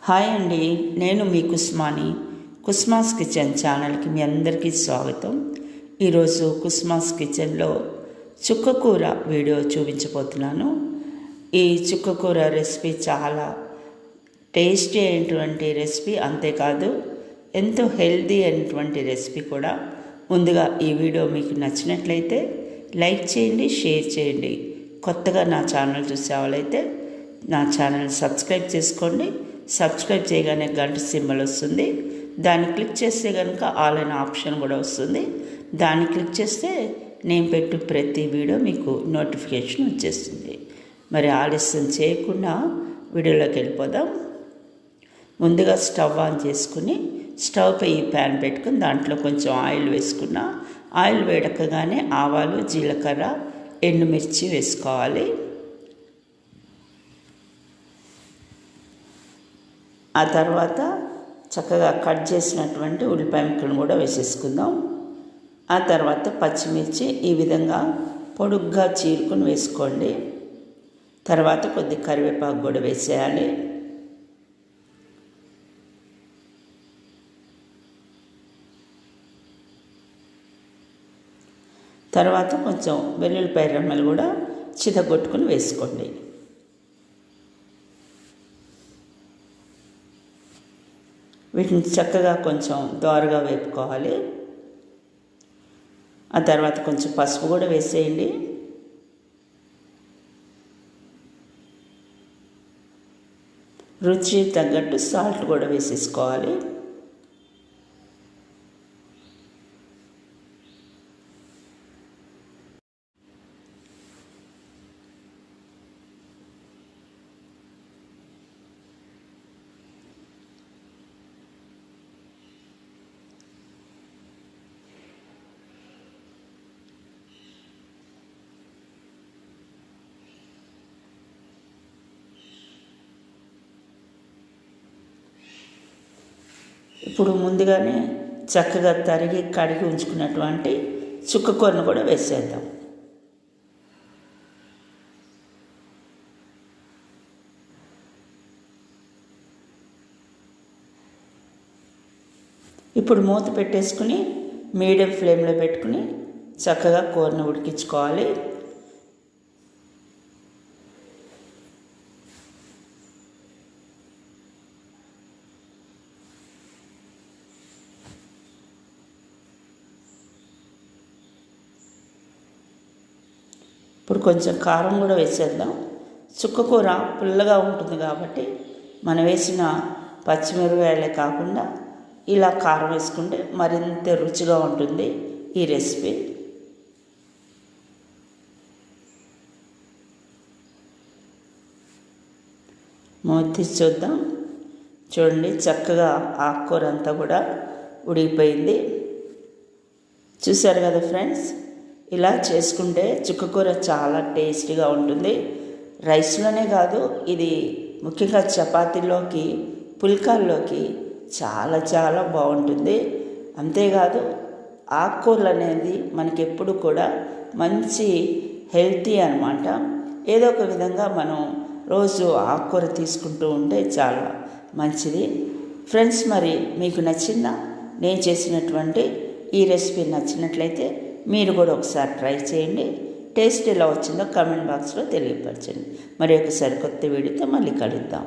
Hi అండి, నేను మీ Kusmani. కుస్మాస్ kitchen ఛానల్కి మీ అందరికీ స్వాగతం. ఈరోజు కుస్మాస్ కిచెన్లో చుక్కకూర వీడియో చూపించబోతున్నాను. ఈ చుక్కకూర రెసిపీ చాలా టేస్టీ అయినటువంటి రెసిపీ, అంతేకాదు ఎంతో హెల్తీ అయినటువంటి రెసిపీ కూడా. ముందుగా ఈ వీడియో మీకు నచ్చినట్లయితే లైక్ చేయండి, షేర్ చేయండి. కొత్తగా నా ఛానల్ చూసే వాళ్ళైతే నా ఛానల్ సబ్స్క్రైబ్ చేసుకోండి. సబ్స్క్రైబ్ చేయగానే గంట సింబల్ వస్తుంది, దాన్ని క్లిక్ చేస్తే కనుక ఆల్ అనే ఆప్షన్ కూడా వస్తుంది. దాన్ని క్లిక్ చేస్తే నేను పెట్టు ప్రతి వీడియో మీకు నోటిఫికేషన్ వచ్చేస్తుంది. మరి ఆలస్యం చేయకుండా వీడియోలోకి వెళ్ళిపోదాం. ముందుగా స్టవ్ ఆన్ చేసుకుని స్టవ్ పై ఈ ప్యాన్ పెట్టుకుని దాంట్లో కొంచెం ఆయిల్ వేసుకున్న. ఆయిల్ వేడకగానే ఆవాలు, జీలకర్ర, ఎండుమిర్చి వేసుకోవాలి. ఆ తర్వాత చక్కగా కట్ చేసినటువంటి ఉల్లిపాయ ముక్కలను కూడా వేసేసుకుందాం. ఆ తర్వాత పచ్చిమిర్చి ఈ విధంగా పొడుగ్గా చీరుకొని వేసుకోండి. తర్వాత కొద్ది కరివేపాకు కూడా వేసేయాలి. తర్వాత కొంచెం వెల్లుల్లిపాయ రెమ్మలు కూడా చితగొట్టుకుని వేసుకోండి. వీటిని చక్కగా కొంచెం దోరగా వేపుకోవాలి. ఆ తర్వాత కొంచెం పసుపు కూడా వేసేయండి. రుచి తగ్గట్టు సాల్ట్ కూడా వేసేసుకోవాలి. ఇప్పుడు ముందుగానే చక్కగా తరిగి కడిగి ఉంచుకున్నటువంటి చుక్కకూరను కూడా వేసేద్దాం. ఇప్పుడు మూత పెట్టేసుకుని మీడియం ఫ్లేమ్లో పెట్టుకుని చక్కగా కూరను ఉడికించుకోవాలి. ఇప్పుడు కొంచెం కారం కూడా వేసేద్దాం. చుక్కకూర పుల్లగా ఉంటుంది కాబట్టి మనం వేసిన పచ్చిమిరపకాయలే కాకుండా ఇలా కారం వేసుకుంటే మరింత రుచిగా ఉంటుంది ఈ రెసిపీ. మూత తీసి చూద్దాం. చూడండి, చక్కగా ఆకుకూర అంతా కూడా ఉడికిపోయింది. చూశారు కదా ఫ్రెండ్స్, ఇలా చేసుకుంటే చుక్కకూర చాలా టేస్టీగా ఉంటుంది. రైస్లోనే కాదు, ఇది ముఖ్యంగా చపాతీలోకి, పుల్కాల్లోకి చాలా చాలా బాగుంటుంది. అంతేకాదు ఆకుకూరలు అనేది మనకి ఎప్పుడు కూడా మంచి హెల్తీ అన్నమాట. ఏదో ఒక విధంగా మనం రోజు ఆకుకూర తీసుకుంటూ ఉంటే చాలా మంచిది. ఫ్రెండ్స్, మరి మీకు నచ్చిందా? నేను చేసినటువంటి ఈ రెసిపీ నచ్చినట్లయితే మీరు కూడా ఒకసారి ట్రై చేయండి. టేస్ట్ ఎలా వచ్చిందో కామెంట్ బాక్స్లో తెలియపరచండి. మరి ఒకసారి కొత్త వీడియోతో మళ్ళీ కలుద్దాం.